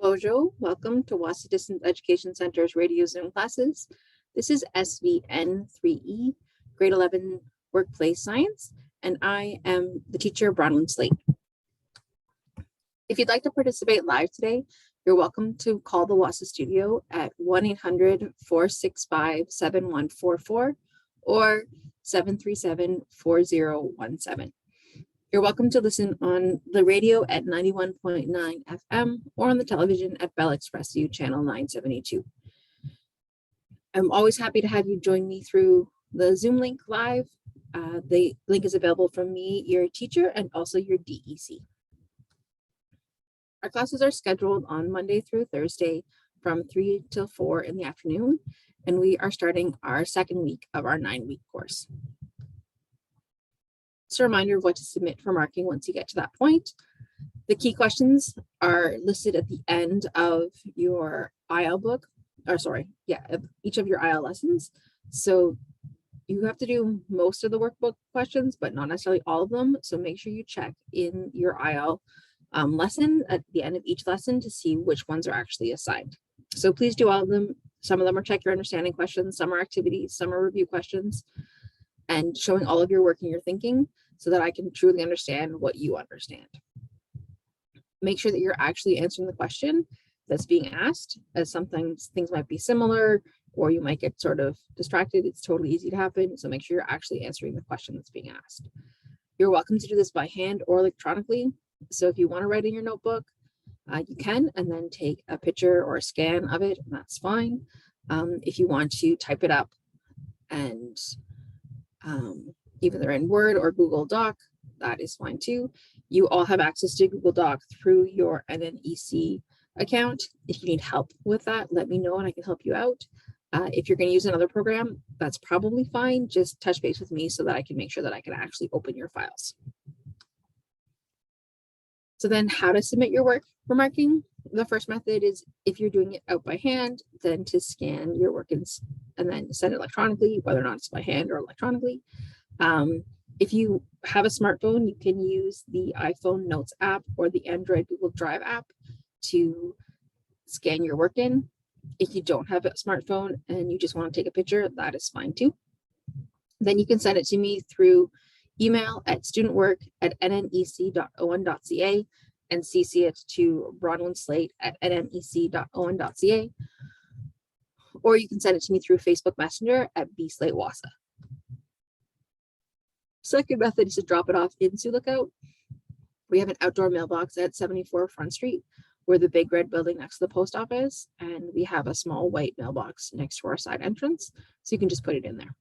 Bonjour, welcome to Wahsa Distance Education Center's radio Zoom classes. This is SVN3E, grade 11 workplace science, and I am the teacher, Bronwyn Slate. If you'd like to participate live today, you're welcome to call the Wahsa studio at 1-800-465-7144 or 737-4017. You're welcome to listen on the radio at 91.9 FM or on the television at Bell Express U channel 972. I'm always happy to have you join me through the Zoom link live. The link is available from me, your teacher, and also your DEC. Our classes are scheduled on Monday through Thursday from 3 till 4 in the afternoon, and we are starting our second week of our 9-week course. Just a reminder of what to submit for marking once you get to that point. The key questions are listed at the end of your IL book, each of your IL lessons. So you have to do most of the workbook questions, but not necessarily all of them. So make sure you check in your IL lesson at the end of each lesson to see which ones are actually assigned. So please do all of them. Some of them are check your understanding questions, some are activities, some are review questions, and showing all of your work and your thinking so that I can truly understand what you understand. Make sure that you're actually answering the question that's being asked, as sometimes things might be similar or you might get sort of distracted. It's totally easy to happen. So make sure you're actually answering the question that's being asked. You're welcome to do this by hand or electronically. So if you want to write in your notebook, you can, and then take a picture or a scan of it, and that's fine. If you want to type it up and either in Word or Google Doc, that is fine too. You all have access to Google Doc through your NNEC account. If you need help with that, let me know and I can help you out. If you're going to use another program, that's probably fine. Just touch base with me so that I can make sure that I can actually open your files. So then how to submit your work for marking? The first method is, if you're doing it out by hand, then to scan your work and then send it electronically, whether or not it's by hand or electronically. If you have a smartphone, you can use the iPhone Notes app or the Android Google Drive app to scan your work in. If you don't have a smartphone and you just want to take a picture, that is fine too. Then you can send it to me through email at studentwork@nnec.on.ca and CC it to Bronwyn Slate at nnec.on.ca. Or you can send it to me through Facebook Messenger at bslatewahsa. Second method is to drop it off in Sioux Lookout. We have an outdoor mailbox at 74 Front Street. We're the big red building next to the post office, and we have a small white mailbox next to our side entrance, so you can just put it in there.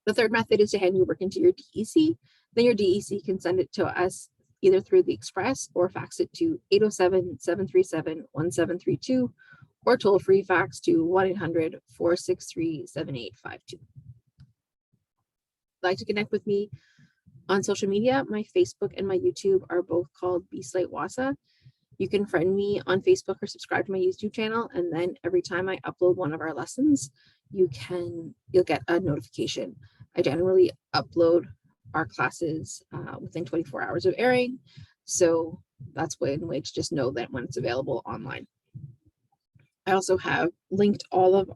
The third method is to hand your work into your DEC. Then your DEC can send it to us either through the Express or fax it to 807-737-1732 or toll-free fax to 1-800-463-7852. Like to connect with me on social media, my Facebook and my YouTube are both called Slate Wahsa. You can friend me on Facebook or subscribe to my YouTube channel, and then every time I upload one of our lessons, you'll get a notification. I generally upload our classes within 24 hours of airing, so that's one way to just know that when it's available online. I also have linked all of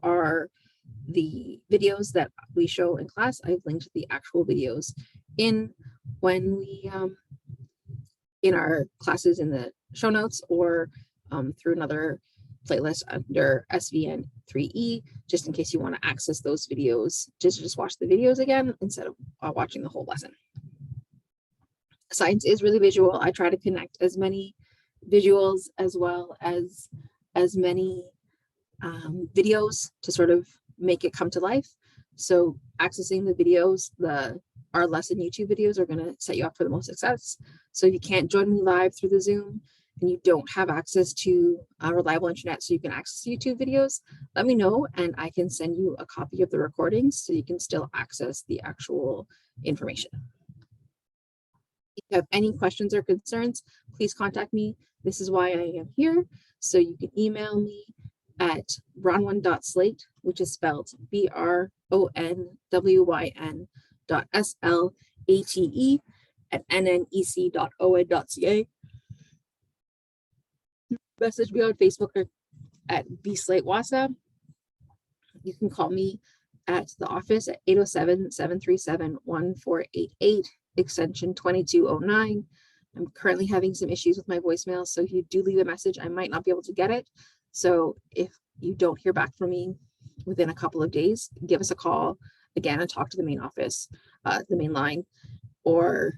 the videos that we show in class. I've linked the actual videos in our classes in the show notes or through another playlist under SVN3E, just in case you want to access those videos, just watch the videos again instead of watching the whole lesson. Science is really visual. I try to connect as many visuals as well as many videos to sort of make it come to life. So accessing the videos, our lesson YouTube videos are going to set you up for the most success. So if you can't join me live through the Zoom and you don't have access to a reliable internet so you can access YouTube videos, let me know and I can send you a copy of the recordings so you can still access the actual information. If you have any questions or concerns, please contact me. This is why I am here. So you can email me at bronwyn.slate, which is spelled BRONWYN.SLATE at nnec.oa.ca. Message me on Facebook or at Wahsa. You can call me at the office at 807-737-1488, extension 2209. I'm currently having some issues with my voicemail, so if you do leave a message, I might not be able to get it. So if you don't hear back from me within a couple of days, give us a call again and talk to the main office, the main line, or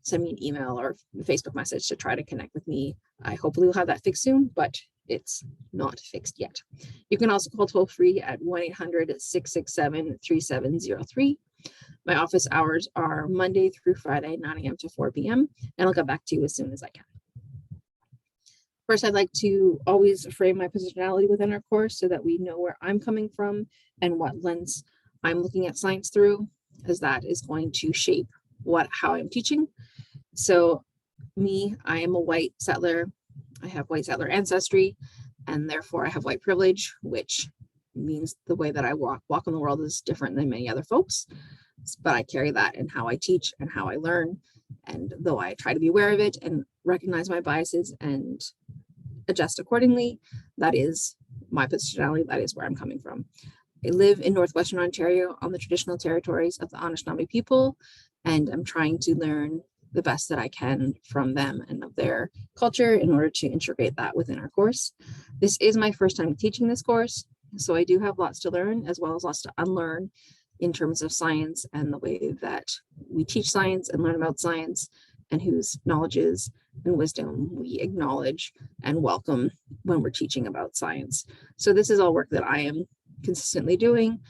send me an email or Facebook message to try to connect with me. I hopefully will have that fixed soon, but it's not fixed yet. You can also call toll free at 1-800-667-3703. My office hours are Monday through Friday, 9 a.m. to 4 p.m. And I'll get back to you as soon as I can. First, I'd like to always frame my positionality within our course so that we know where I'm coming from and what lens I'm looking at science through, as that is going to shape how I'm teaching. So me, I am a white settler. I have white settler ancestry, and therefore I have white privilege, which means the way that I walk in the world is different than many other folks. But I carry that in how I teach and how I learn. And though I try to be aware of it and recognize my biases and adjust accordingly, that is my positionality. That is where I'm coming from. I live in Northwestern Ontario on the traditional territories of the Anishinaabe people, and I'm trying to learn the best that I can from them and of their culture in order to integrate that within our course. This is my first time teaching this course, so I do have lots to learn as well as lots to unlearn in terms of science and the way that we teach science and learn about science, and whose knowledges and wisdom we acknowledge and welcome when we're teaching about science. So this is all work that I am consistently doing,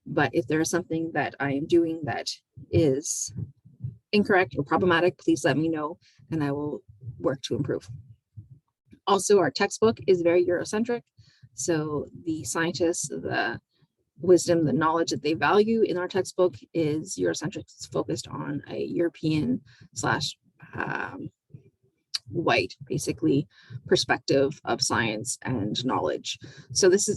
but if there is something that I am doing that is incorrect or problematic, please let me know and I will work to improve. Also, our textbook is very Eurocentric. So the scientists, the wisdom, the knowledge that they value in our textbook is Eurocentric. It's focused on a European / white, basically, perspective of science and knowledge. So this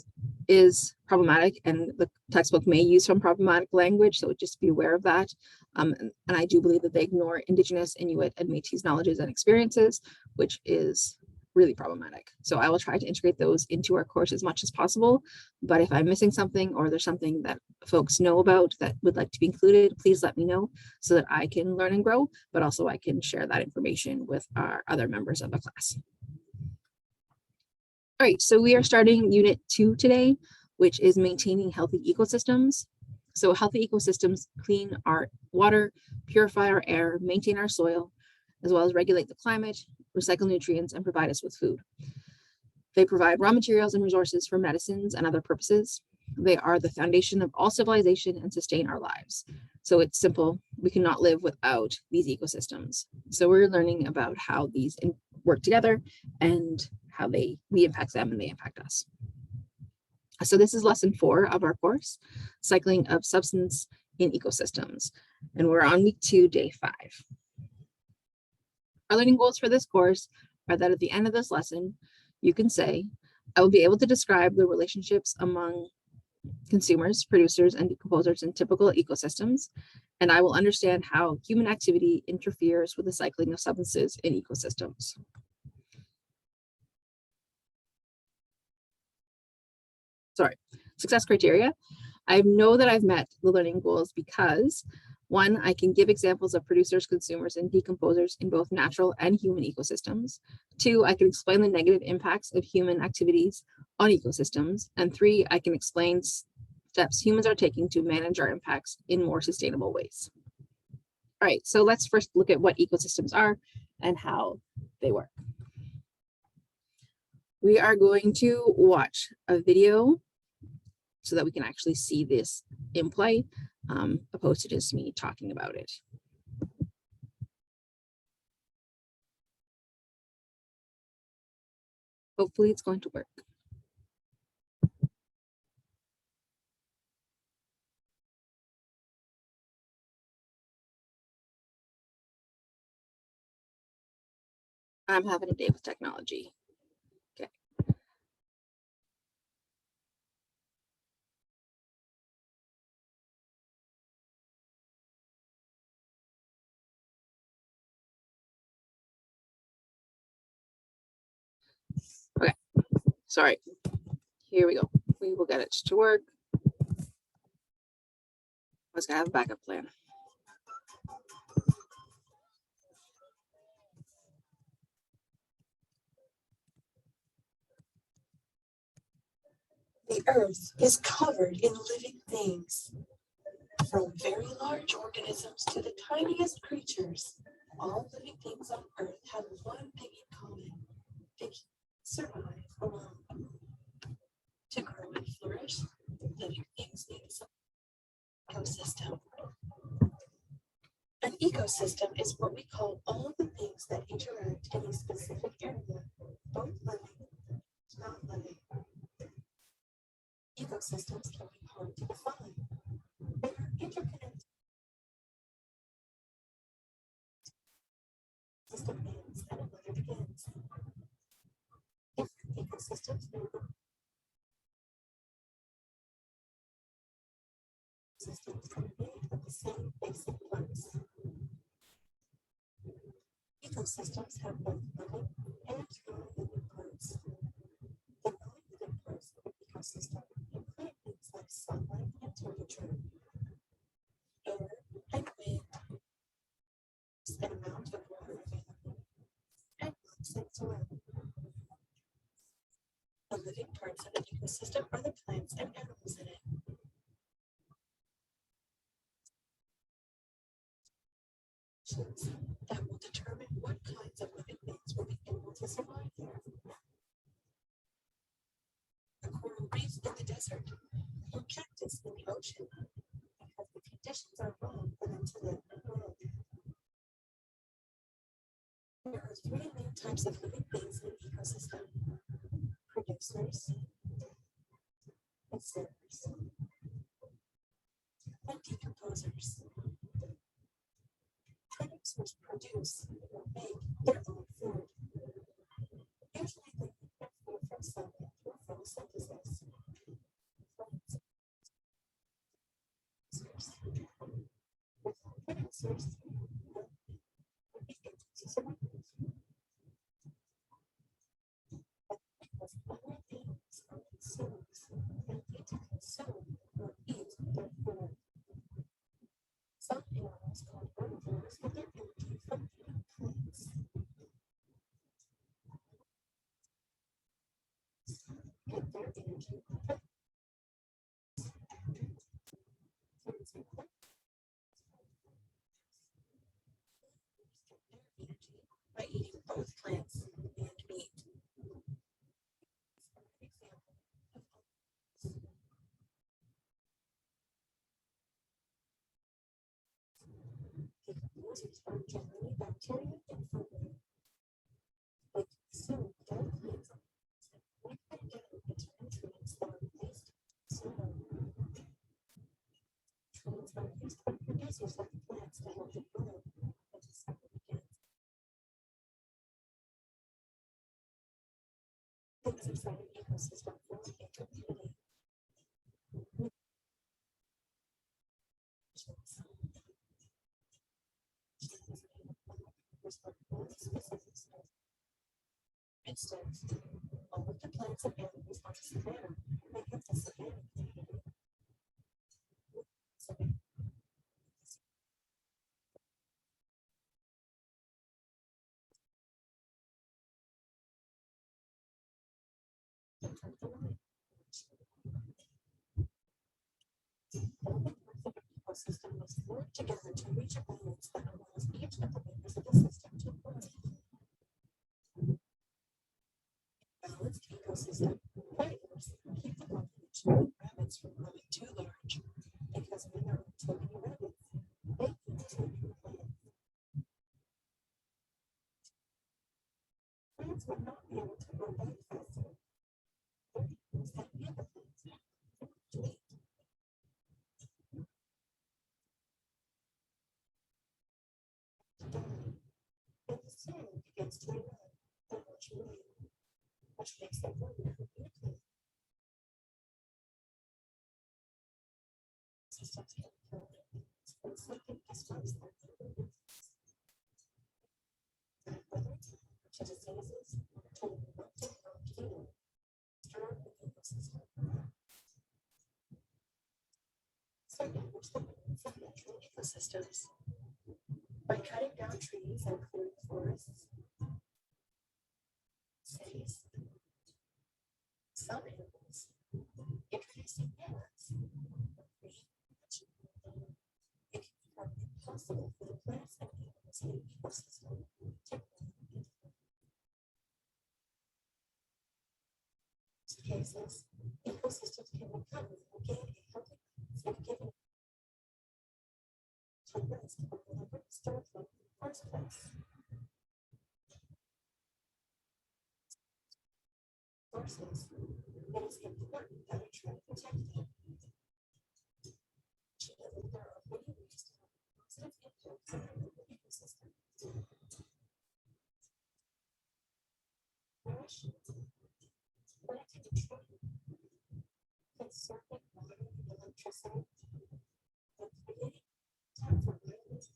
is problematic, and the textbook may use some problematic language, so just be aware of that. And I do believe that they ignore Indigenous, Inuit, and Métis knowledges and experiences, which is really problematic. So I will try to integrate those into our course as much as possible. But if I'm missing something or there's something that folks know about that would like to be included, please let me know so that I can learn and grow, but also I can share that information with our other members of the class. All right, so we are starting Unit 2 today, which is maintaining healthy ecosystems. So healthy ecosystems clean our water, purify our air, maintain our soil, as well as regulate the climate, recycle nutrients, and provide us with food. They provide raw materials and resources for medicines and other purposes. They are the foundation of all civilization and sustain our lives. So it's simple. We cannot live without these ecosystems. So we're learning about how these work together and how we impact them and they impact us. So this is lesson 4 of our course, cycling of substance in ecosystems. And we're on week 2, day 5. Our learning goals for this course are that at the end of this lesson, you can say, I will be able to describe the relationships among consumers, producers, and decomposers in typical ecosystems, and I will understand how human activity interferes with the cycling of substances in ecosystems. Success criteria. I know that I've met the learning goals because 1, I can give examples of producers, consumers, and decomposers in both natural and human ecosystems. 2, I can explain the negative impacts of human activities on ecosystems. And 3, I can explain steps humans are taking to manage our impacts in more sustainable ways. All right, so let's first look at what ecosystems are and how they work. We are going to watch a video so that we can actually see this in play, opposed to just me talking about it. Hopefully it's going to work. I'm having a day with technology. Okay. Okay, sorry. Here we go. We will get it to work. I was gonna have a backup plan. The earth is covered in living things, from very large organisms to the tiniest creatures. All living things on earth have one thing in common: they can't survive alone. To grow and flourish, living things need some ecosystem. An ecosystem is what we call all the things that interact in a specific area, both living and not living. Ecosystems can be hard to define. They are interconnected. System ends and another begins. Different ecosystems may look systems are made of the same basic parts. Ecosystems have both living and non-living parts. The non-living parts of an ecosystem include things like sunlight and temperature, air and wind, an amount of water available, and rocks and soil. The living parts of an ecosystem are the plants and animals in it. That will determine what kinds of living things will be able to survive there. A coral reef in the desert, or cactus in the ocean, because the conditions are wrong for them to live and grow. There are three main types of living things in an ecosystem: producers, consumers, and decomposers. Producers produce or make their own food. Usually they get their food from sunlight through photosynthesis. Without producers, would be able to survive. But because other things are consumed, they need to consume or eat their food. Some animals called herbivores get their energy from eating plants. Get their energy from plants. Plants and plants get their energy by eating both plants and meat. Decomposers are generally bacteria and fungi. They consume dead plants and break them down into nutrients that are released to soil. Nutrients are used by producers of the plants to help them grow and to support again. Things inside an ecosystem form a community. Instead, all of the plants and animals on the savanna make up the savanna community. All the parts of an ecosystem must work together to reach a balance that allows each of the members of the system to grow. Balanced ecosystem predators keep the population of rabbits from growing too large, because when there are too many rabbits, they eat too many plants. Plants would not be able to grow back faster. Their animals that eat the plants to eat. And the soil begins to erode and wash away, which makes them vulnerable to nuclear systems can kill them when something disrupts them. Whether it's to diseases, to erupting volcanoes, ecosystems. By cutting down trees and clearing forests, cities, some animals, introducing plants, it can become impossible for the plants and animals in an ecosystem to grow. In cases, ecosystems can become gain a healthy balance if given to risk of deliberate starving in the first place. Sources, it is important that we try to protect them. There are many ways to have a positive impact on the ecosystem. Nourishment, planting a tree, conserving water and electricity, and creating time for violence.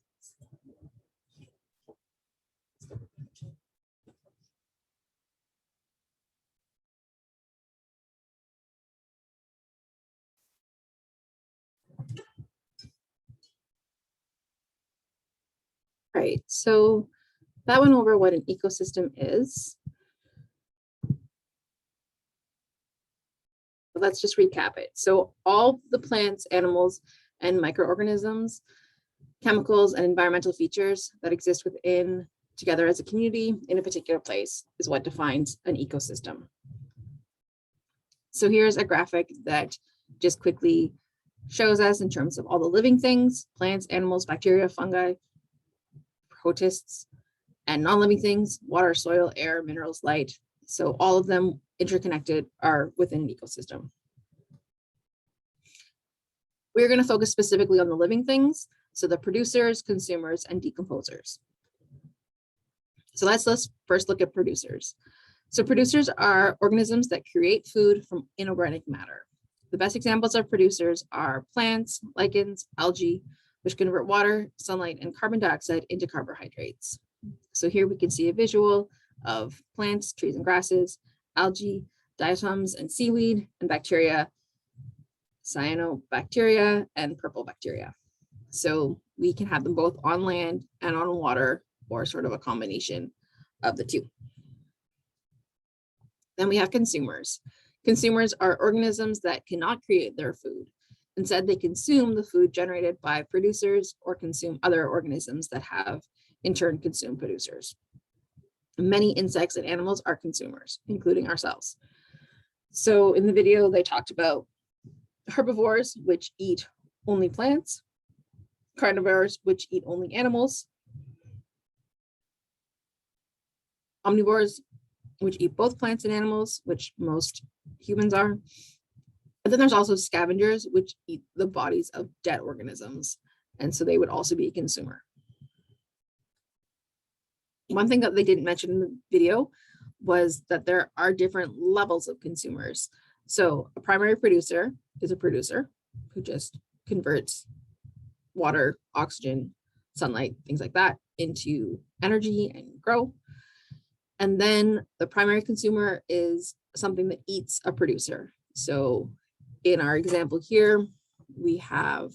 Right, so that went over what an ecosystem is. But let's just recap it. So all the plants, animals, and microorganisms, chemicals, and environmental features that exist within together as a community in a particular place is what defines an ecosystem. So here's a graphic that just quickly shows us in terms of all the living things, plants, animals, bacteria, fungi, protists, and non-living things, water, soil, air, minerals, light. So all of them interconnected are within an ecosystem. We're going to focus specifically on the living things, so the producers, consumers, and decomposers. So let's first look at producers. So producers are organisms that create food from inorganic matter. The best examples of producers are plants, lichens, algae, which convert water, sunlight, and carbon dioxide into carbohydrates. So here we can see a visual of plants, trees, and grasses, algae, diatoms, and seaweed, and bacteria, cyanobacteria, and purple bacteria. So we can have them both on land and on water, or sort of a combination of the two. Then we have consumers. Consumers are organisms that cannot create their food. Instead, they consume the food generated by producers or consume other organisms that have in turn consumed producers. Many insects and animals are consumers, including ourselves. So in the video, they talked about herbivores, which eat only plants, carnivores, which eat only animals, omnivores, which eat both plants and animals, which most humans are. And then there's also scavengers, which eat the bodies of dead organisms. And so they would also be a consumer. One thing that they didn't mention in the video was that there are different levels of consumers. So a primary producer is a producer who just converts water, oxygen, sunlight, things like that into energy and grow. And then the primary consumer is something that eats a producer. So in our example here, we have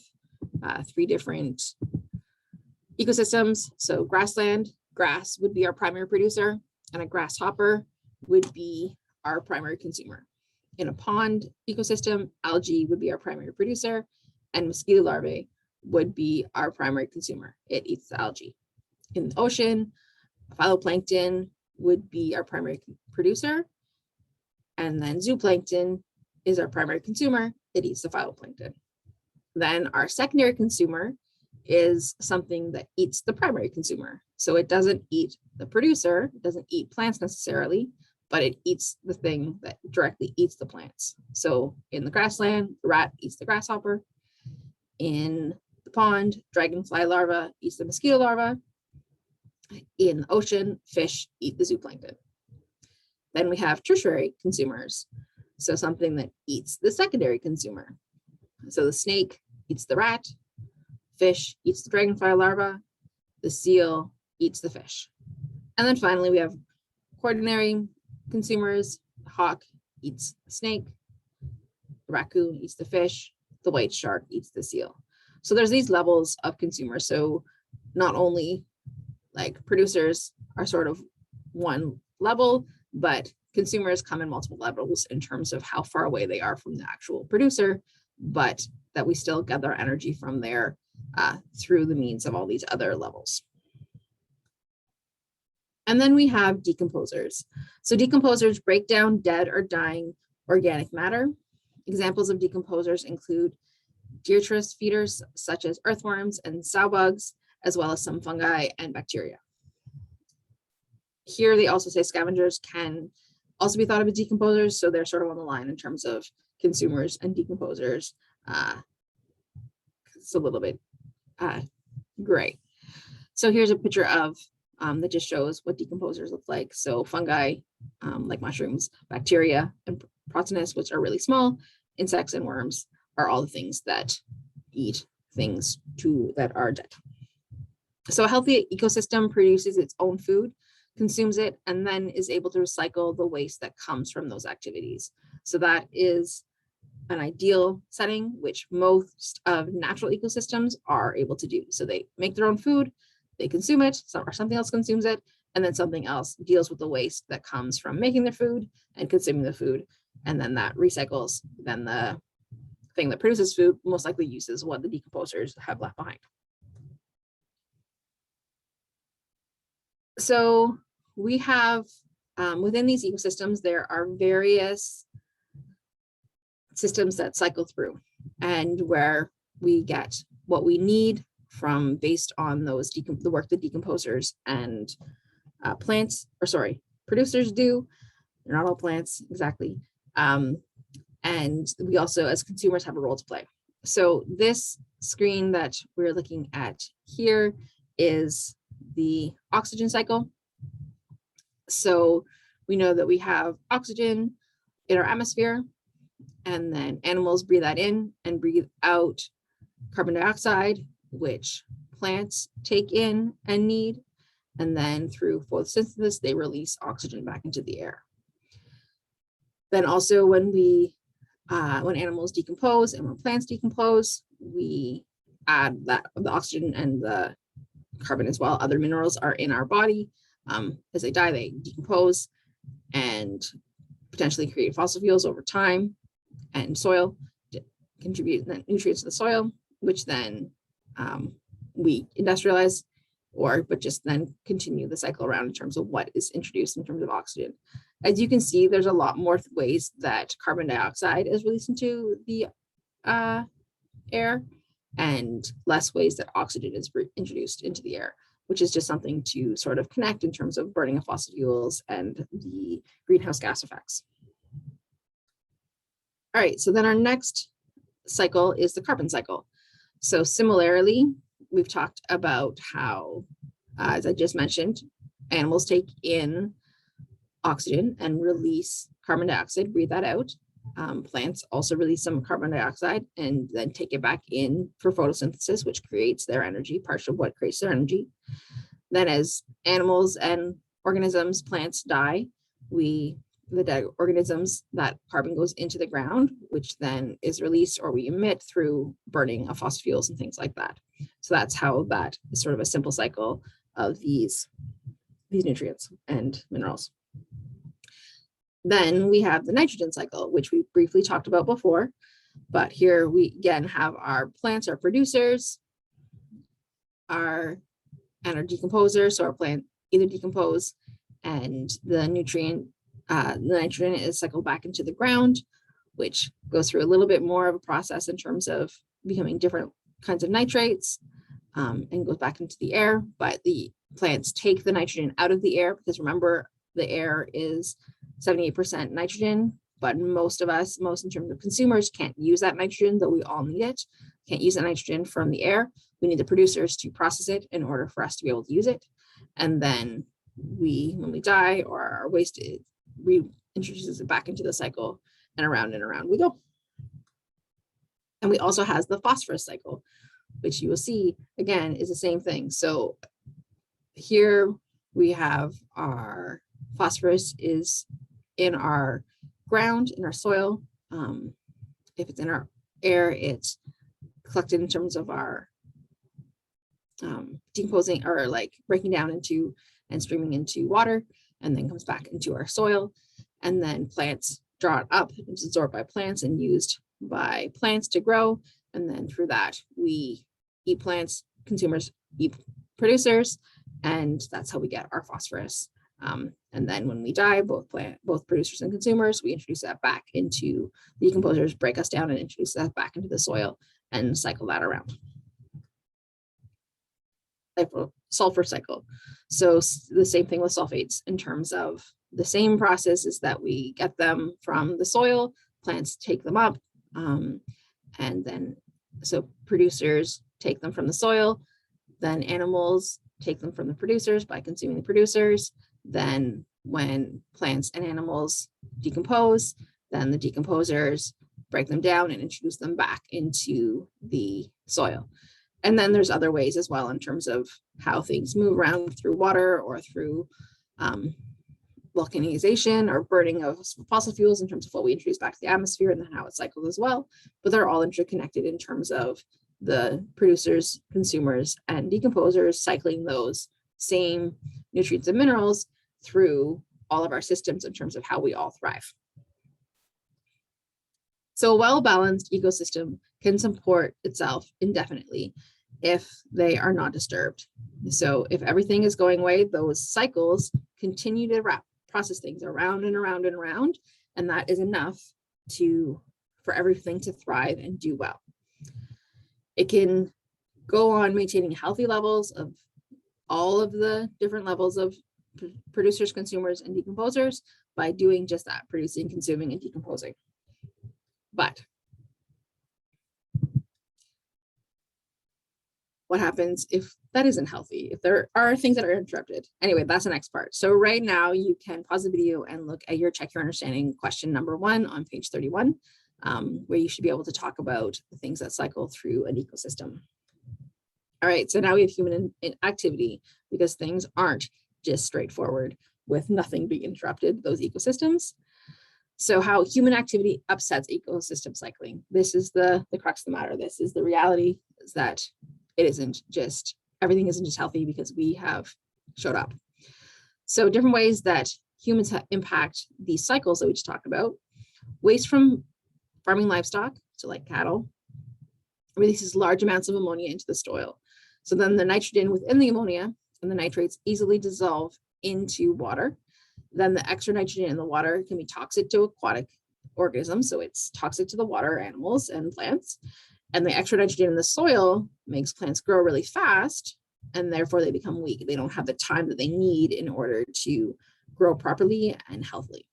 3 different ecosystems. So grassland, grass would be our primary producer, and a grasshopper would be our primary consumer. In a pond ecosystem, algae would be our primary producer, and mosquito larvae would be our primary consumer. It eats the algae. In the ocean, phytoplankton would be our primary producer, and then zooplankton is our primary consumer. It eats the phytoplankton. Then our secondary consumer is something that eats the primary consumer. So it doesn't eat the producer, it doesn't eat plants necessarily, but it eats the thing that directly eats the plants. So in the grassland, the rat eats the grasshopper. In the pond, dragonfly larva eats the mosquito larva. In the ocean, fish eat the zooplankton. Then we have tertiary consumers. So something that eats the secondary consumer. So the snake eats the rat, fish eats the dragonfly larva, the seal eats the fish. And then finally, we have quaternary consumers. The hawk eats the snake, the raccoon eats the fish, the white shark eats the seal. So there's these levels of consumers. So not only like producers are sort of one level, but consumers come in multiple levels in terms of how far away they are from the actual producer, but that we still gather energy from there through the means of all these other levels. And then we have decomposers. So decomposers break down dead or dying organic matter. Examples of decomposers include detritus feeders such as earthworms and sow bugs, as well as some fungi and bacteria. Here they also say scavengers can also be thought of as decomposers, so they're sort of on the line in terms of consumers and decomposers. It's a little bit gray. So here's a picture of that just shows what decomposers look like. So fungi, like mushrooms, bacteria, and protists, which are really small, insects and worms are all the things that eat things that are dead. So a healthy ecosystem produces its own food, consumes it, and then is able to recycle the waste that comes from those activities. So that is an ideal setting, which most of natural ecosystems are able to do. So they make their own food, they consume it, or something else consumes it, and then something else deals with the waste that comes from making their food and consuming the food, and then that recycles. Then the thing that produces food most likely uses what the decomposers have left behind. So we have, within these ecosystems, there are various systems that cycle through, and where we get what we need from based on those the work that decomposers and producers do. They're not all plants exactly. And we also, as consumers, have a role to play. So this screen that we're looking at here is the oxygen cycle. So we know that we have oxygen in our atmosphere, and then animals breathe that in and breathe out carbon dioxide, which plants take in and need. And then through photosynthesis, they release oxygen back into the air. Then also when animals decompose and when plants decompose, we add the oxygen and the carbon as well. Other minerals are in our body. As they die, they decompose and potentially create fossil fuels over time, and soil contribute nutrients to the soil, which then we industrialize, but just then continue the cycle around in terms of what is introduced in terms of oxygen. As you can see, there's a lot more ways that carbon dioxide is released into the air, and less ways that oxygen is introduced into the air, which is just something to sort of connect in terms of burning of fossil fuels and the greenhouse gas effects. All right, so then our next cycle is the carbon cycle. So similarly, we've talked about how, as I just mentioned, animals take in oxygen and release carbon dioxide, breathe that out. Plants also release some carbon dioxide and then take it back in for photosynthesis, which creates their energy, part of what creates their energy. Then as animals and organisms, plants die, the dead organisms, that carbon goes into the ground, which then is released or we emit through burning of fossil fuels and things like that. So that's how that is sort of a simple cycle of these nutrients and minerals. Then we have the nitrogen cycle, which we briefly talked about before, but here we again have our plants, our producers, and our decomposers. So our plant either decompose, and the nitrogen is cycled back into the ground, which goes through a little bit more of a process in terms of becoming different kinds of nitrates, and goes back into the air. But the plants take the nitrogen out of the air, because remember, the air is 78% nitrogen, but most in terms of consumers, can't use that nitrogen, though we all need it. Can't use that nitrogen from the air. We need the producers to process it in order for us to be able to use it. And then when we die, or our waste reintroduces it back into the cycle, and around we go. And we also has the phosphorus cycle, which you will see again is the same thing. So here we have our phosphorus is in our ground, in our soil. If it's in our air, it collected in terms of our decomposing or like breaking down into and streaming into water, and then comes back into our soil. And then plants draw it up, it's absorbed by plants and used by plants to grow. And then through that, we eat plants, consumers eat producers, and that's how we get our phosphorus. And then when we die, both producers and consumers, we introduce that back into the decomposers, break us down and introduce that back into the soil and cycle that around. Sulfur cycle. So the same thing with sulfates in terms of the same process is that we get them from the soil, plants take them up, and then so producers take them from the soil, then animals take them from the producers by consuming the producers. Then when plants and animals decompose, then the decomposers break them down and introduce them back into the soil. And then there's other ways as well in terms of how things move around through water or through volcanization or burning of fossil fuels in terms of what we introduce back to the atmosphere and then how it cycles as well. But they're all interconnected in terms of the producers, consumers, and decomposers cycling those same nutrients and minerals through all of our systems in terms of how we all thrive. So a well-balanced ecosystem can support itself indefinitely if they are not disturbed. So if everything is going away, those cycles continue to process things around and around and around, and that is enough for everything to thrive and do well. It can go on maintaining healthy levels of all of the different levels of producers, consumers, and decomposers by doing just that, producing, consuming, and decomposing. But what happens if that isn't healthy, if there are things that are interrupted? Anyway, that's the next part. So right now you can pause the video and look at your Check Your Understanding question number 1 on page 31, where you should be able to talk about the things that cycle through an ecosystem. All right, so now we have human activity, because things aren't just straightforward with nothing being interrupted, those ecosystems. So how human activity upsets ecosystem cycling. This is the crux of the matter. This is the reality, is that everything isn't just healthy because we have showed up. So different ways that humans impact these cycles that we just talked about. Waste from farming livestock, so like cattle, releases large amounts of ammonia into the soil. So then the nitrogen within the ammonia and the nitrates easily dissolve into water. Then the extra nitrogen in the water can be toxic to aquatic organisms. So it's toxic to the water animals and plants. And the extra nitrogen in the soil makes plants grow really fast, and therefore they become weak. They don't have the time that they need in order to grow properly and healthily.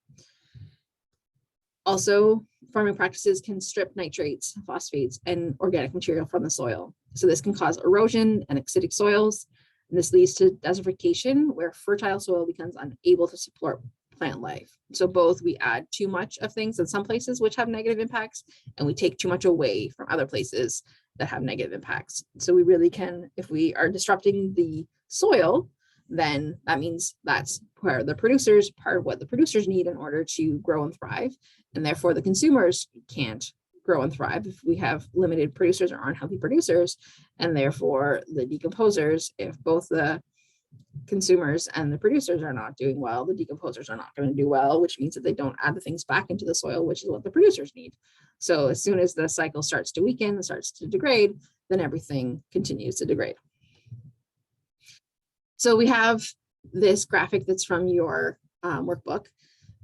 Also, farming practices can strip nitrates, phosphates, and organic material from the soil. So this can cause erosion and acidic soils. And this leads to desertification, where fertile soil becomes unable to support plant life. So both we add too much of things in some places which have negative impacts, and we take too much away from other places that have negative impacts. So we really can, if we are disrupting the soil, then that means that's where part of what the producers need in order to grow and thrive. And therefore the consumers can't grow and thrive if we have limited producers or unhealthy producers. And therefore the decomposers, if both the consumers and the producers are not doing well, the decomposers are not going to do well, which means that they don't add the things back into the soil, which is what the producers need. So as soon as the cycle starts to weaken, starts to degrade, then everything continues to degrade. So we have this graphic that's from your workbook,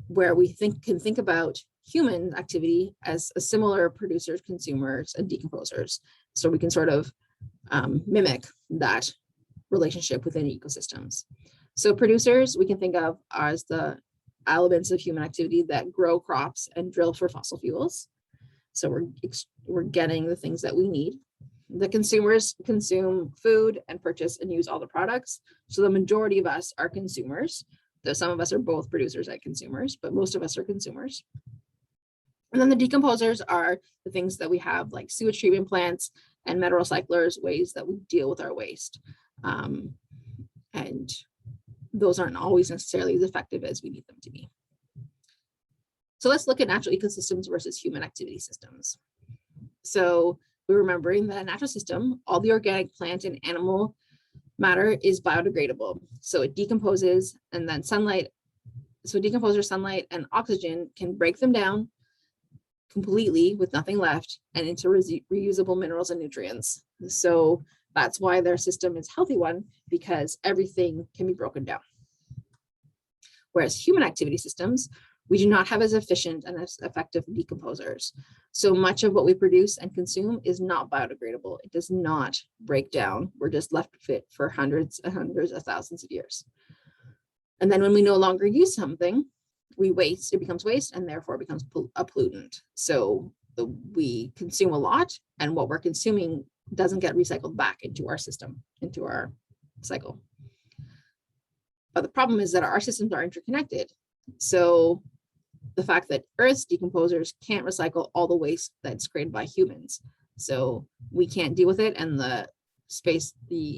where we can think about human activity as a similar producers, consumers, and decomposers. So we can sort of mimic that relationship within ecosystems. So producers, we can think of as the elements of human activity that grow crops and drill for fossil fuels. So we're getting the things that we need. The consumers consume food and purchase and use all the products. So the majority of us are consumers, though some of us are both producers and consumers, but most of us are consumers. And then the decomposers are the things that we have, like sewage treatment plants and metal recyclers, ways that we deal with our waste. And those aren't always necessarily as effective as we need them to be. So let's look at natural ecosystems versus human activity systems. So we're remembering that a natural system, all the organic plant and animal matter is biodegradable. So it decomposes, and then decomposer sunlight and oxygen can break them down completely with nothing left and into reusable minerals and nutrients. So that's why their system is a healthy one, because everything can be broken down. Whereas human activity systems, we do not have as efficient and as effective decomposers. So much of what we produce and consume is not biodegradable. It does not break down. We're just left fit for hundreds and hundreds of thousands of years. And then when we no longer use something, we waste, it becomes waste, and therefore it becomes a pollutant. So we consume a lot, and what we're consuming doesn't get recycled back into our system, into our cycle. But the problem is that our systems are interconnected. So the fact that Earth's decomposers can't recycle all the waste that's created by humans. So we can't deal with it, and the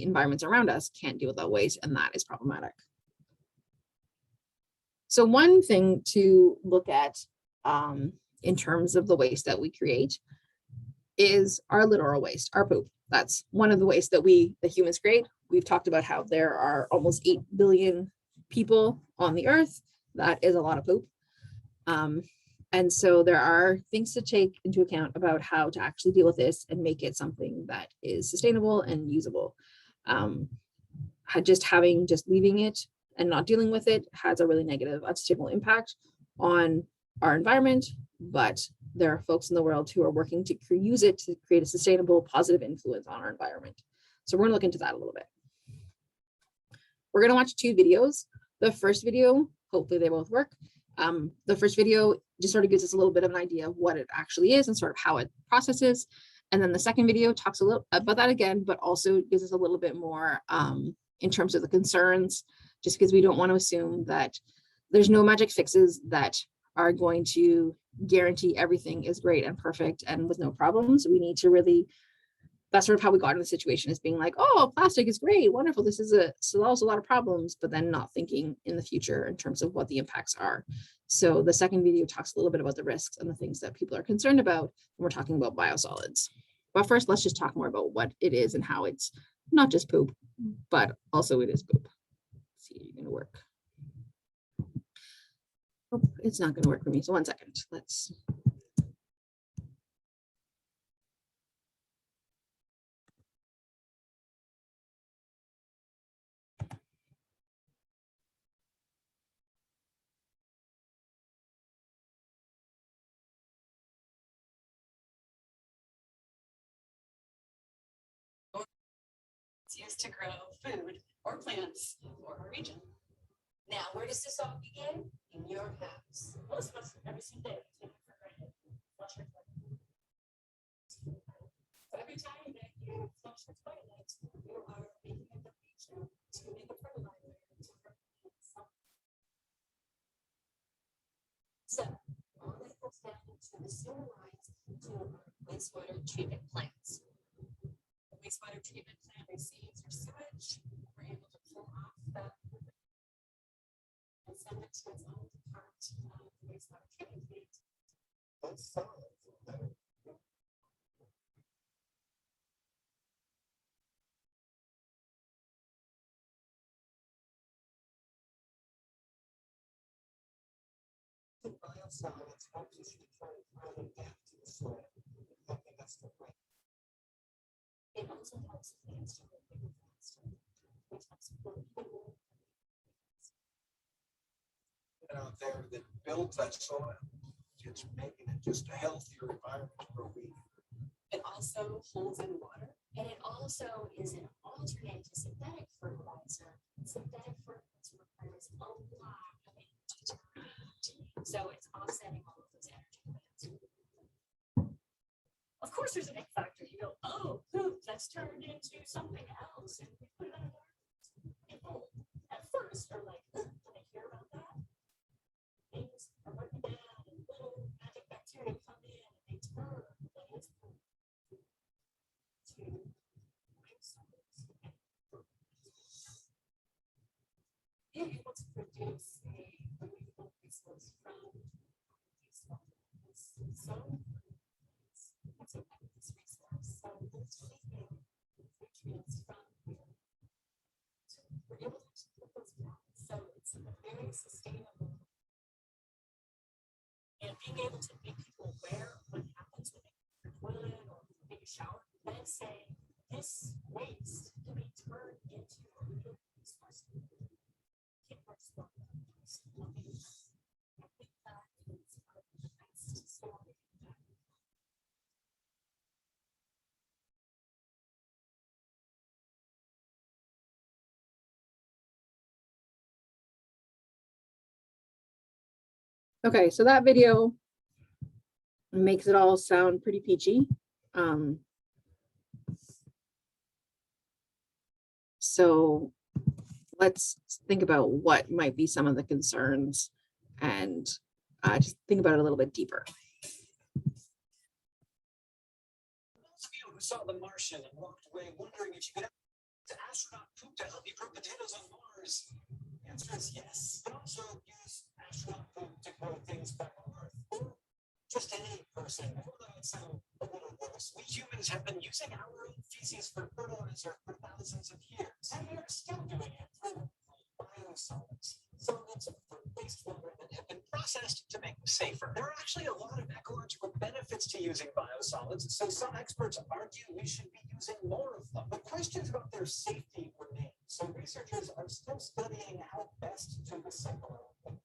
environments around us can't deal with that waste, and that is problematic. So one thing to look at in terms of the waste that we create is our literal waste, our poop. That's one of the waste that the humans create. We've talked about how there are almost 8 billion people on the earth. That is a lot of poop. And so there are things to take into account about how to actually deal with this and make it something that is sustainable and usable. Just leaving it and not dealing with it has a really negative, unsustainable impact on our environment, but there are folks in the world who are working to use it to create a sustainable, positive influence on our environment. So we're gonna look into that a little bit. We're gonna watch 2 videos. The first video, hopefully they both work. The first video just sort of gives us a little bit of an idea of what it actually is and sort of how it processes. And then the second video talks a little about that again, but also gives us a little bit more in terms of the concerns, just because we don't want to assume that there's no magic fixes that are going to guarantee everything is great and perfect and with no problems. We need to really, that's sort of how we got in the situation, is being like, oh, plastic is great, wonderful, this solves a lot of problems, but then not thinking in the future in terms of what the impacts are. So the second video talks a little bit about the risks and the things that people are concerned about when we're talking about biosolids. But first, let's just talk more about what it is and how it's not just poop, but also it is poop. Let's see, it's gonna work. Oh, it's not gonna work for me, so 1 second. Let's. It's used to grow food or plants for our region. Now, where does this all begin? In your house. Most of us every single day take it for granted. Flush our toilet. So every time that you flush the toilet, you are making a donation to make a fertilizer to grow plants. So all that goes down into the sewer lines to our wastewater treatment plants. The wastewater treatment plant receives your sewage. We're able to pull off that and send it to its own part of the wastewater treatment plant. That's solid. Biosolids help us return carbon back to the soil, helping us to plant. It also helps plants to grow bigger faster, which helps grow bigger. Out there that builds that soil, it's making it just a healthier environment for we. It also holds in water, and it also is an alternate to synthetic fertilizer. Synthetic fertilizer requires a lot of energy, so it's offsetting all of those energy demands. Of course, there's a big factor. You go, oh, poop, that's turned into something else, and we put it on our people at first are like, did I hear about that? Things are working down, and little magic bacteria come in, and they turn things to being able to produce a renewable resource from these so it's a this resource. So taking nutrients from here. So we're able to actually put those back. So it's very sustainable. And being able to make people aware of what happens when they go to the toilet or take a shower, then say this waste can be turned into a renewable resource. Can't respond. I think that is part of the best story. Okay, so that video makes it all sound pretty peachy. So let's think about what might be some of the concerns and just think about it a little bit deeper. Those of you who saw The Martian and walked away wondering if you could have astronaut poop to help you grow potatoes on Mars, the answer is yes. You can also use astronaut poop to grow things back on Earth. Or just any person. Although it sounds a little gross, we humans have been using our own feces for fertilizer for thousands of years, and we are still doing it through biosolids. Solids from wastewater that have been processed to make them safer. There are actually a lot of ecological benefits to using biosolids, so some experts argue we should be using more of them. But questions about their safety remain. So researchers are still studying how best to recycle it.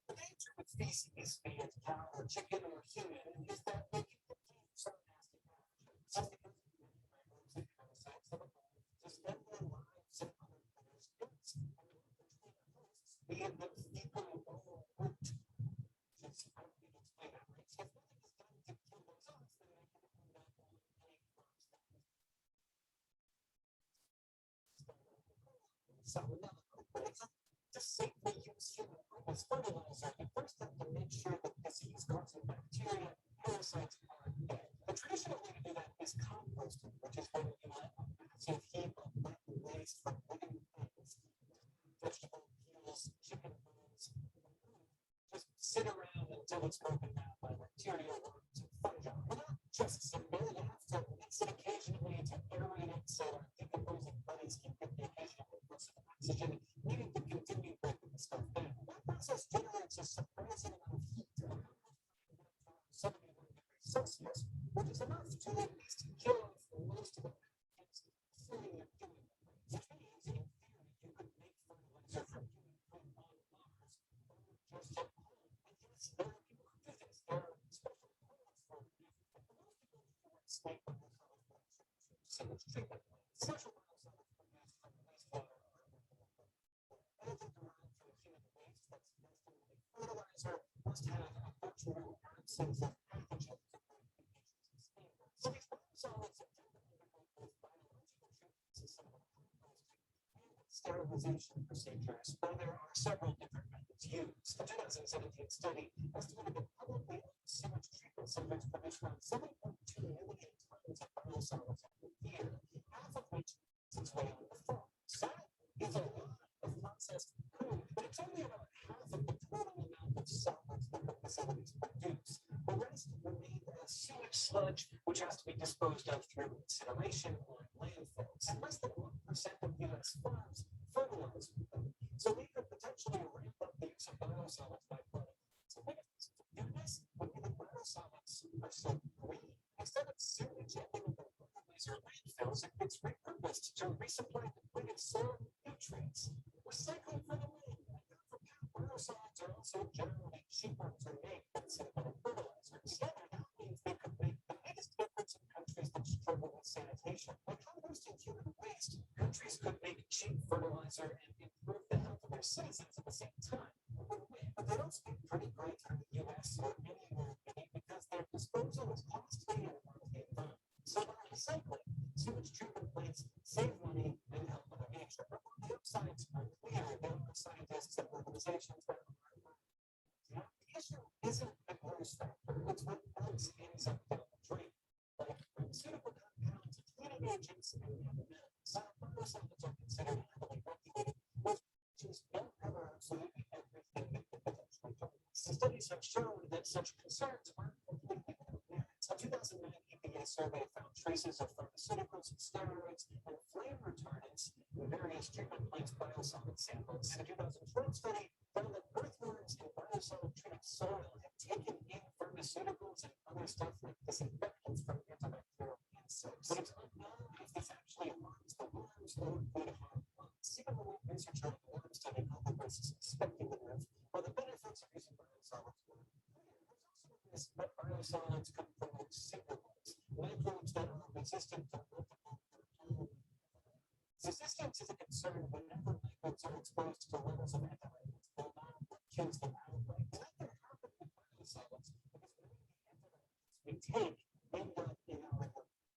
The danger with feces, be it cow or chicken or human, is that they can contain some nasty pathogens. Some because of many microbes and parasites that are born to spend their lives in other people's goods. And between the hosts, be it the fecal oral route, which is how we explain that, right? So if nothing is done to kill those off, then they can come back on any crops that salmonella. But it's to safely use human poop as fertilizer, you first have to make sure that disease-causing bacteria, parasites are dead. The traditional way to do that is composting, which is when you let a massive heap of wet waste from living things, vegetable peels, chicken bones, just sit around until it's broken down by bacteria, worms, and fungi. Well, not just sit there, you have to mix it occasionally to aerate it so our decomposing buddies can get the occasional dose of oxygen needed to continue breaking the stuff down. That process generates a surprising amount of heat, around 71 degrees Celsius, which is enough to at least kill off most of the pathogens sitting there doing it. Which means, in theory, you could make fertilizer from human poop on Mars or just at home. And yes, there are people who do this. There are special plants for it. But most people who state what they call sewage treatment plants. Special biosolids produced from wastewater are anything derived from human waste that's destined to be fertilizer must have a virtual absence of pathogens to prevent infections and stable. So these biosolids are typically undergo both biological treatments and some of the composting and sterilization procedures, though there are several different methods used. A 2017 study estimated that publicly owned sewage treatment centers produce around 7.2 million tons of biosolids every year, half of which makes its way on the farm. So that is a lot of processed food, but it's only about half of the total amount of solids that the facilities produce. The rest remain as sewage sludge, which has to be disposed of through incineration or landfills. And less than 1% of U.S. farms fertilize with them. So we could potentially ramp up the use of biosolids by putting some mechanisms to do this, but the biosolids are so green. Instead of sewage ending in the waterways or landfills, it gets repurposed to resupply depleted soil nutrients. Recycling for the win. Biosolids are also generally cheaper to make than synthetic fertilizer. Together, that means they could make the biggest difference in countries that struggle with sanitation. By composting human waste, countries could make cheap fertilizer and improve the health of their citizens at the same time. But they don't speak pretty great in the U.S. or anywhere because their disposal is costly and harms the environment. So by recycling, sewage treatment plants save money and help Mother Nature. But the upsides are clear. There are scientists and organizations that are the issue isn't the gross factor. It's what else ends up down the drain. Like pharmaceutical compounds, cleaning agents, and metals. Some biosolids are considered heavily regulated, which don't cover absolutely everything that could potentially harm us. Studies have shown that such concerns aren't completely without merit. A 2009 EPA previous survey found traces of pharmaceuticals, steroids, and flame retardants in various treatment plants biosolid samples. And a 2012 study found that earthworms in biosolid treated soil had taken in pharmaceuticals and other stuff like disinfectants from antibacterial insects. But it's unknown if this actually harms the worms or could harm lungs. Even when research on worm study health risks speculative, while the benefits of using biosolids were clear, there's also a risk that biosolids could promote signals, microbes that are resistant to multiple resistance is a concern whenever microbes are exposed to levels of antibiotics below what kills them outright. And that can happen with biosolids because many of the antibiotics we take end up in our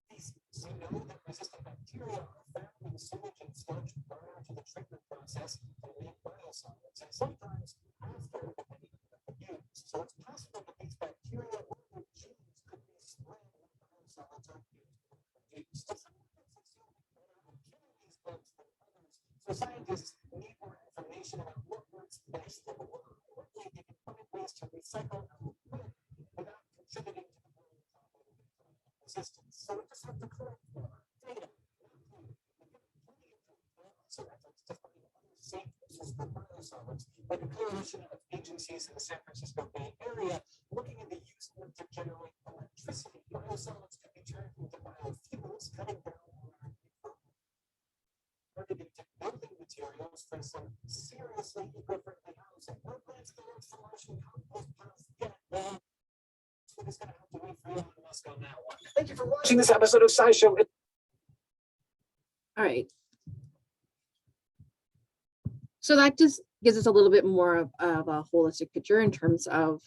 feces. We know that resistant bacteria are found in sewage and sludge prior to the treatment process and make biosolids, and sometimes after, depending on what we use. So it's possible that these bacteria or their genes could be spread when biosolids are used. So scientists need more information about what works best in the world. Hopefully they can find ways to recycle our equipment without contributing to the growing problem of resistance. So we just have to collect more data. Also efforts to find other safe uses for biosolids, like a coalition of agencies in the San Francisco Bay Area looking at the use of them to generate electricity. Biosolids can be turned into biofuels, cutting down on our targeted to building materials for some seriously eco-friendly housing. No plans to launch the Martian compost piles yet. We're just going to have to wait for Elon Musk on that one. Thank you for watching this episode of SciShow. All right. So that just gives us a little bit more of a holistic picture in terms of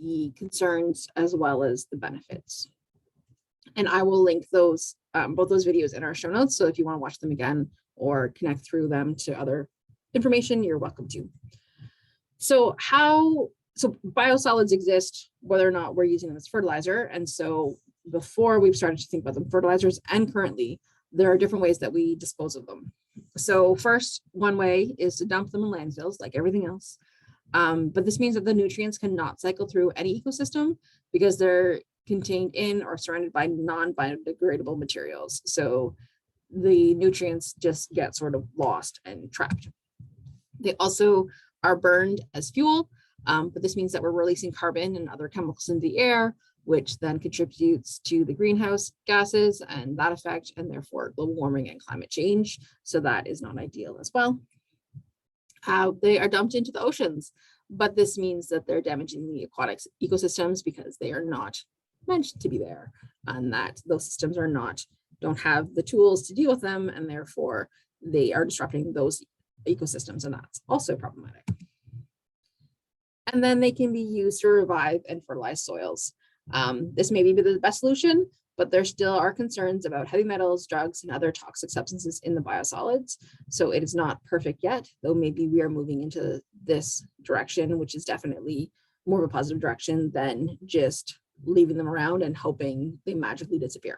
the concerns as well as the benefits. And I will link those both those videos in our show notes. So if you want to watch them again or connect through them to other information, you're welcome to. So biosolids exist whether or not we're using them as fertilizer. And so before we've started to think about them fertilizers, and currently there are different ways that we dispose of them. So first, one way is to dump them in landfills like everything else. But this means that the nutrients cannot cycle through any ecosystem because they're contained in or surrounded by non-biodegradable materials. So the nutrients just get sort of lost and trapped. They also are burned as fuel, but this means that we're releasing carbon and other chemicals into the air, which then contributes to the greenhouse gases and that effect, and therefore global warming and climate change. So that is not ideal as well. They are dumped into the oceans, but this means that they're damaging the aquatic ecosystems because they are not meant to be there, and that those systems don't have the tools to deal with them, and therefore they are disrupting those ecosystems, and that's also problematic. And then they can be used to revive and fertilize soils. This may be the best solution, but there still are concerns about heavy metals, drugs, and other toxic substances in the biosolids. So it is not perfect yet, though maybe we are moving into this direction, which is definitely more of a positive direction than just leaving them around and hoping they magically disappear.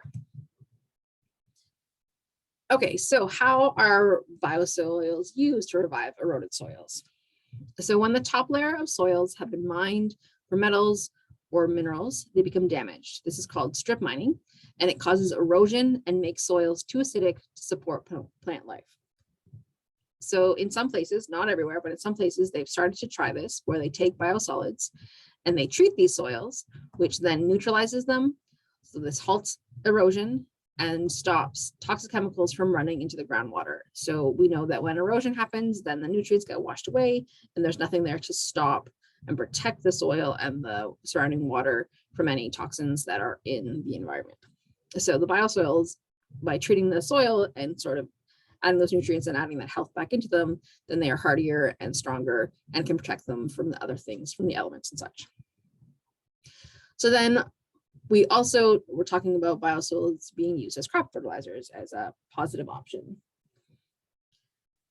Okay, so how are biosoils used to revive eroded soils? So when the top layer of soils have been mined for metals or minerals, they become damaged. This is called strip mining, and it causes erosion and makes soils too acidic to support plant life. So in some places, not everywhere, but in some places, they've started to try this, where they take biosolids and they treat these soils, which then neutralizes them. So this halts erosion and stops toxic chemicals from running into the groundwater. So we know that when erosion happens, then the nutrients get washed away and there's nothing there to stop and protect the soil and the surrounding water from any toxins that are in the environment. So the biosoils, by treating the soil and sort of adding those nutrients and adding that health back into them, then they are hardier and stronger and can protect them from the other things, from the elements and such. So then we're talking about biosolids being used as crop fertilizers as a positive option.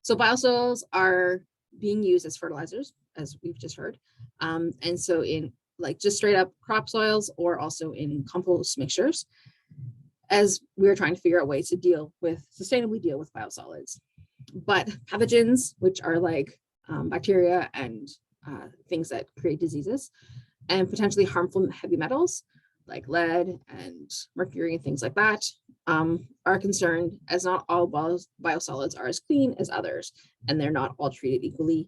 So biosoils are being used as fertilizers, as we've just heard. And so in like just straight up crop soils, or also in compost mixtures, as we're trying to figure out ways to sustainably deal with biosolids. But pathogens, which are like bacteria and things that create diseases, and potentially harmful heavy metals, like lead and mercury and things like that, are concerned, as not all biosolids are as clean as others, and they're not all treated equally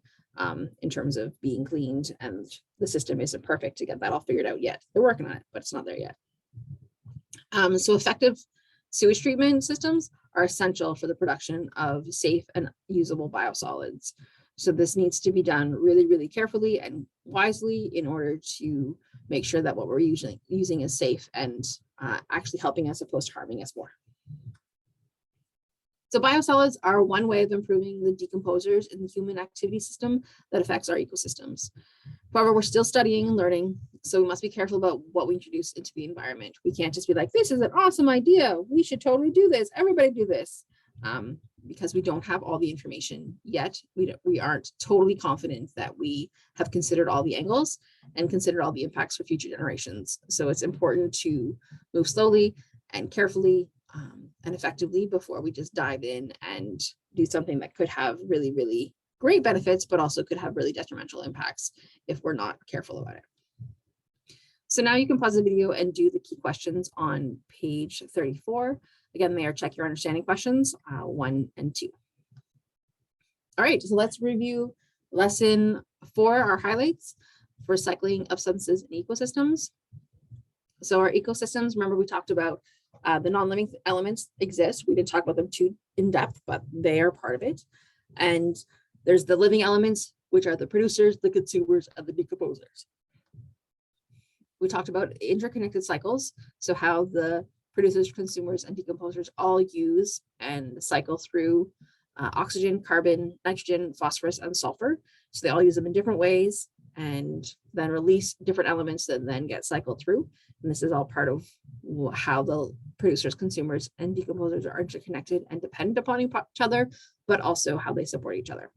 in terms of being cleaned, and the system isn't perfect to get that all figured out yet. They're working on it, but it's not there yet. So effective sewage treatment systems are essential for the production of safe and usable biosolids. So this needs to be done really, really carefully and wisely in order to make sure that what we're using is safe and actually helping us opposed to harming us more. So biosolids are one way of improving the decomposers in the human activity system that affects our ecosystems. However, we're still studying and learning, so we must be careful about what we introduce into the environment. We can't just be like, this is an awesome idea, we should totally do this, everybody do this, because we don't have all the information yet. We aren't totally confident that we have considered all the angles and considered all the impacts for future generations. So it's important to move slowly and carefully and effectively before we just dive in and do something that could have really, really great benefits, but also could have really detrimental impacts if we're not careful about it. So now you can pause the video and do the key questions on page 34. Again, they are check your understanding questions 1 and 2. All right, so let's review lesson 4, our highlights for cycling of substances in ecosystems. So our ecosystems, remember we talked about the non-living elements exist. We didn't talk about them too in depth, but they are part of it. And there's the living elements, which are the producers, the consumers, and the decomposers. We talked about interconnected cycles, so how the producers, consumers, and decomposers all use and cycle through oxygen, carbon, nitrogen, phosphorus, and sulfur. So they all use them in different ways and then release different elements that then get cycled through. And this is all part of how the producers, consumers, and decomposers are interconnected and dependent upon each other, but also how they support each other.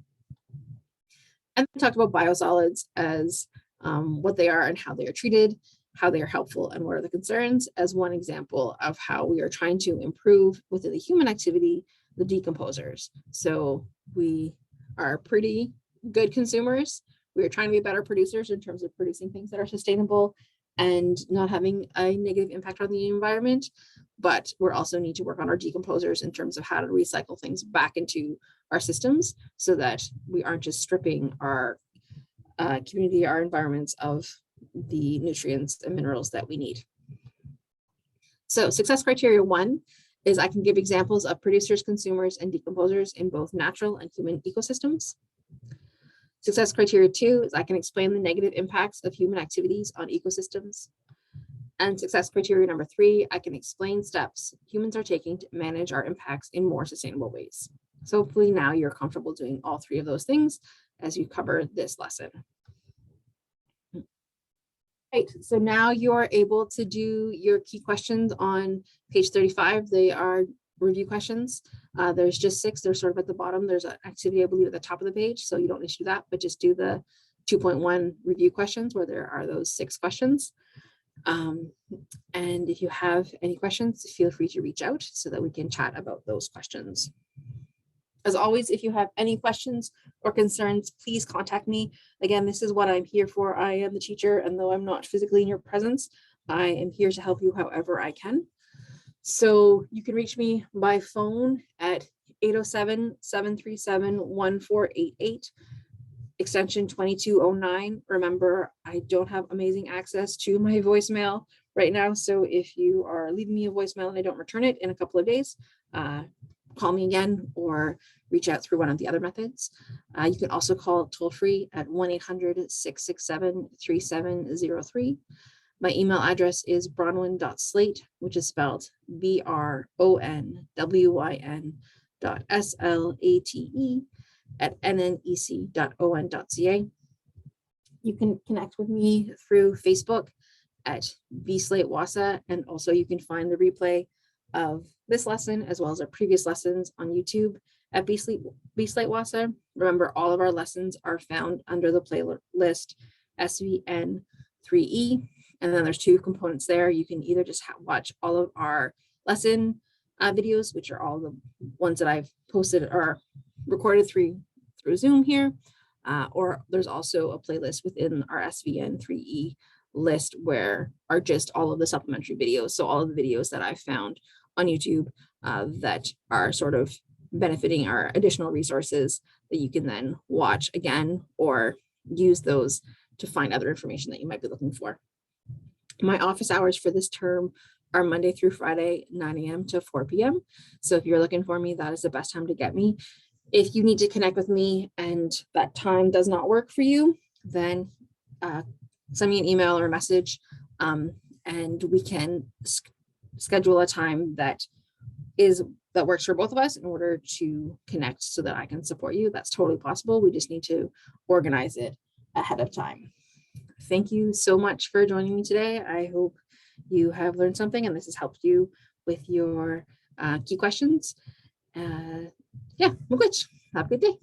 And we talked about biosolids as what they are and how they are treated, how they are helpful, and what are the concerns, as one example of how we are trying to improve within the human activity, the decomposers. So we are pretty good consumers. We are trying to be better producers in terms of producing things that are sustainable and not having a negative impact on the environment. But we also need to work on our decomposers in terms of how to recycle things back into our systems so that we aren't just stripping our community, our environments of the nutrients and minerals that we need. So success criteria 1 is I can give examples of producers, consumers, and decomposers in both natural and human ecosystems. Success criteria 2 is I can explain the negative impacts of human activities on ecosystems. And success criteria number 3, I can explain steps humans are taking to manage our impacts in more sustainable ways. So hopefully now you're comfortable doing all 3 of those things as you cover this lesson. Right, so now you are able to do your key questions on page 35. They are review questions. There's just 6. They're sort of at the bottom. There's an activity, I believe, at the top of the page, so you don't need to do that, but just do the 2.1 review questions where there are those 6 questions. And if you have any questions, feel free to reach out so that we can chat about those questions. As always, if you have any questions or concerns, please contact me. Again, this is what I'm here for. I am the teacher, and though I'm not physically in your presence, I am here to help you however I can. So you can reach me by phone at 807-737-1488, extension 2209. Remember, I don't have amazing access to my voicemail right now. So if you are leaving me a voicemail and I don't return it in a couple of days, call me again or reach out through one of the other methods. You can also call toll free at 1-800-667-3703. My email address is bronwyn.slate, which is spelled BRONWYN.SLATE@nnec.on.ca. You can connect with me through Facebook at SVN3E Wahsa, and also you can find the replay of this lesson as well as our previous lessons on YouTube at SVN3E Wahsa. Remember, all of our lessons are found under the playlist SVN3E, and then there's 2 components there. You can either just watch all of our lesson videos, which are all the ones that I've posted or recorded through Zoom here, or there's also a playlist within our SVN3E list where are just all of the supplementary videos. So all of the videos that I've found on YouTube that are sort of benefiting our additional resources that you can then watch again or use those to find other information that you might be looking for. My office hours for this term are Monday through Friday, 9 a.m. to 4 p.m. So if you're looking for me, that is the best time to get me. If you need to connect with me and that time does not work for you, then send me an email or a message, and we can schedule a time that works for both of us in order to connect so that I can support you. That's totally possible. We just need to organize it ahead of time. Thank you so much for joining me today. I hope you have learned something and this has helped you with your key questions. Yeah, magwitch. Have a good day.